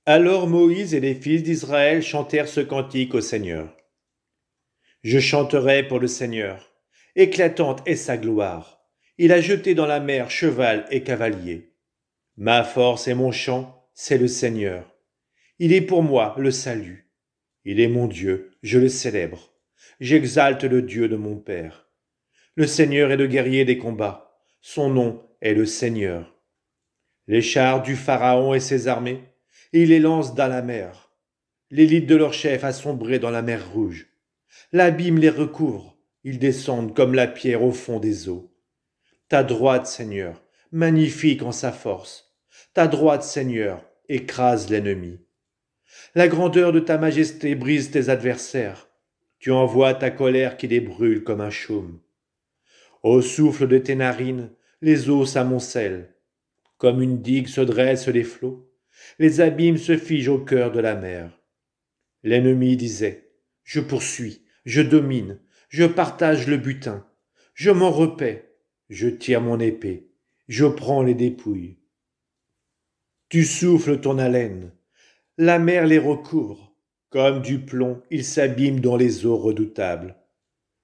Alors Moïse et les fils d'Israël chantèrent ce cantique au Seigneur. Je chanterai pour le Seigneur. Éclatante est sa gloire. Il a jeté dans la mer cheval et cavalier. Ma force et mon chant, c'est le Seigneur. Il est pour moi le salut. Il est mon Dieu, je le célèbre. J'exalte le Dieu de mon Père. Le Seigneur est le guerrier des combats. Son nom est le Seigneur. Les chars du Pharaon et ses armées, il les lance dans la mer. L'élite de leur chef a sombré dans la mer Rouge. L'abîme les recouvre, ils descendent comme la pierre au fond des eaux. Ta droite, Seigneur, magnifique en sa force. Ta droite, Seigneur, écrase l'ennemi. La grandeur de ta majesté brise tes adversaires. Tu envoies ta colère qui les brûle comme un chaume. Au souffle de tes narines, les eaux s'amoncellent. Comme une digue se dressent les flots, les abîmes se figent au cœur de la mer. L'ennemi disait, je poursuis, je domine, je partage le butin, je m'en repais, je tire mon épée, je prends les dépouilles. Tu souffles ton haleine, la mer les recouvre, comme du plomb, ils s'abîment dans les eaux redoutables.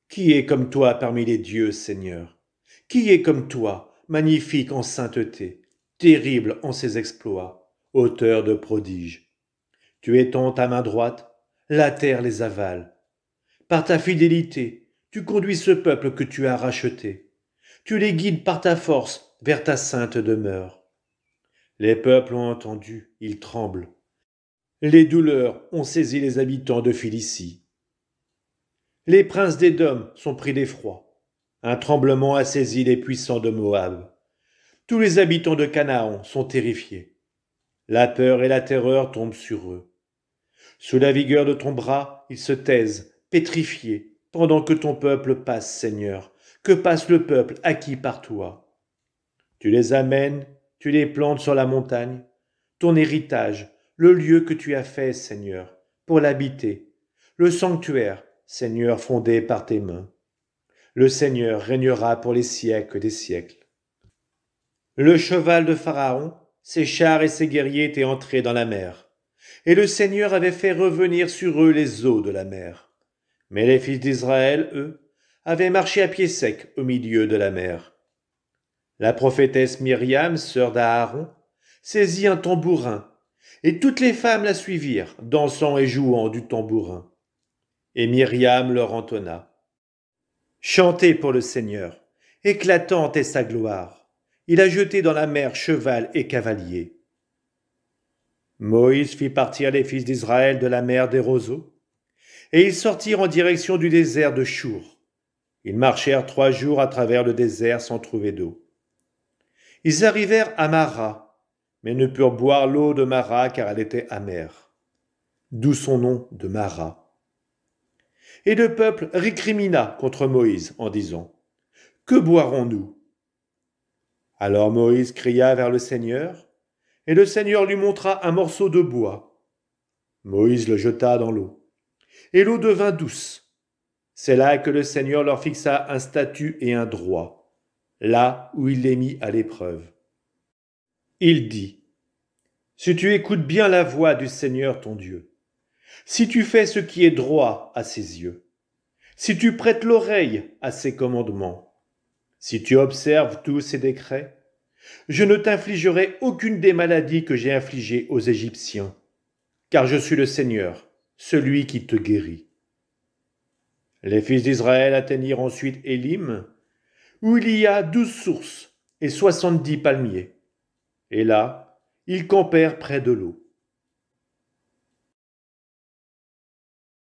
Qui est comme toi parmi les dieux, Seigneur? Qui est comme toi, magnifique en sainteté, terrible en ses exploits, auteur de prodiges? Tu étends ta main droite, la terre les avale. Par ta fidélité, tu conduis ce peuple que tu as racheté. Tu les guides par ta force vers ta sainte demeure. Les peuples ont entendu, ils tremblent. Les douleurs ont saisi les habitants de Philistie. Les princes d'Édom sont pris d'effroi. Un tremblement a saisi les puissants de Moab. Tous les habitants de Canaan sont terrifiés. La peur et la terreur tombent sur eux. Sous la vigueur de ton bras, ils se taisent, pétrifiés, pendant que ton peuple passe, Seigneur, que passe le peuple acquis par toi. Tu les amènes, tu les plantes sur la montagne, ton héritage, le lieu que tu as fait, Seigneur, pour l'habiter, le sanctuaire, Seigneur, fondé par tes mains. Le Seigneur régnera pour les siècles des siècles. Le cheval de Pharaon, ses chars et ses guerriers étaient entrés dans la mer, et le Seigneur avait fait revenir sur eux les eaux de la mer. Mais les fils d'Israël, eux, avaient marché à pied sec au milieu de la mer. La prophétesse Myriam, sœur d'Aaron, saisit un tambourin, et toutes les femmes la suivirent, dansant et jouant du tambourin. Et Myriam leur entonna. Chantez pour le Seigneur, éclatante est sa gloire. Il a jeté dans la mer cheval et cavalier. Moïse fit partir les fils d'Israël de la mer des roseaux, et ils sortirent en direction du désert de Chour. Ils marchèrent 3 jours à travers le désert sans trouver d'eau. Ils arrivèrent à Mara, mais ne purent boire l'eau de Mara car elle était amère. D'où son nom de Mara. Et le peuple récrimina contre Moïse en disant « Que boirons-nous » Alors Moïse cria vers le Seigneur, et le Seigneur lui montra un morceau de bois. Moïse le jeta dans l'eau, et l'eau devint douce. C'est là que le Seigneur leur fixa un statut et un droit, là où il les mit à l'épreuve. Il dit, « Si tu écoutes bien la voix du Seigneur ton Dieu, si tu fais ce qui est droit à ses yeux, si tu prêtes l'oreille à ses commandements, si tu observes tous ses décrets, je ne t'infligerai aucune des maladies que j'ai infligées aux Égyptiens, car je suis le Seigneur, celui qui te guérit. » Les fils d'Israël atteignirent ensuite Élim, où il y a 12 sources et 70 palmiers. Et là, ils campèrent près de l'eau.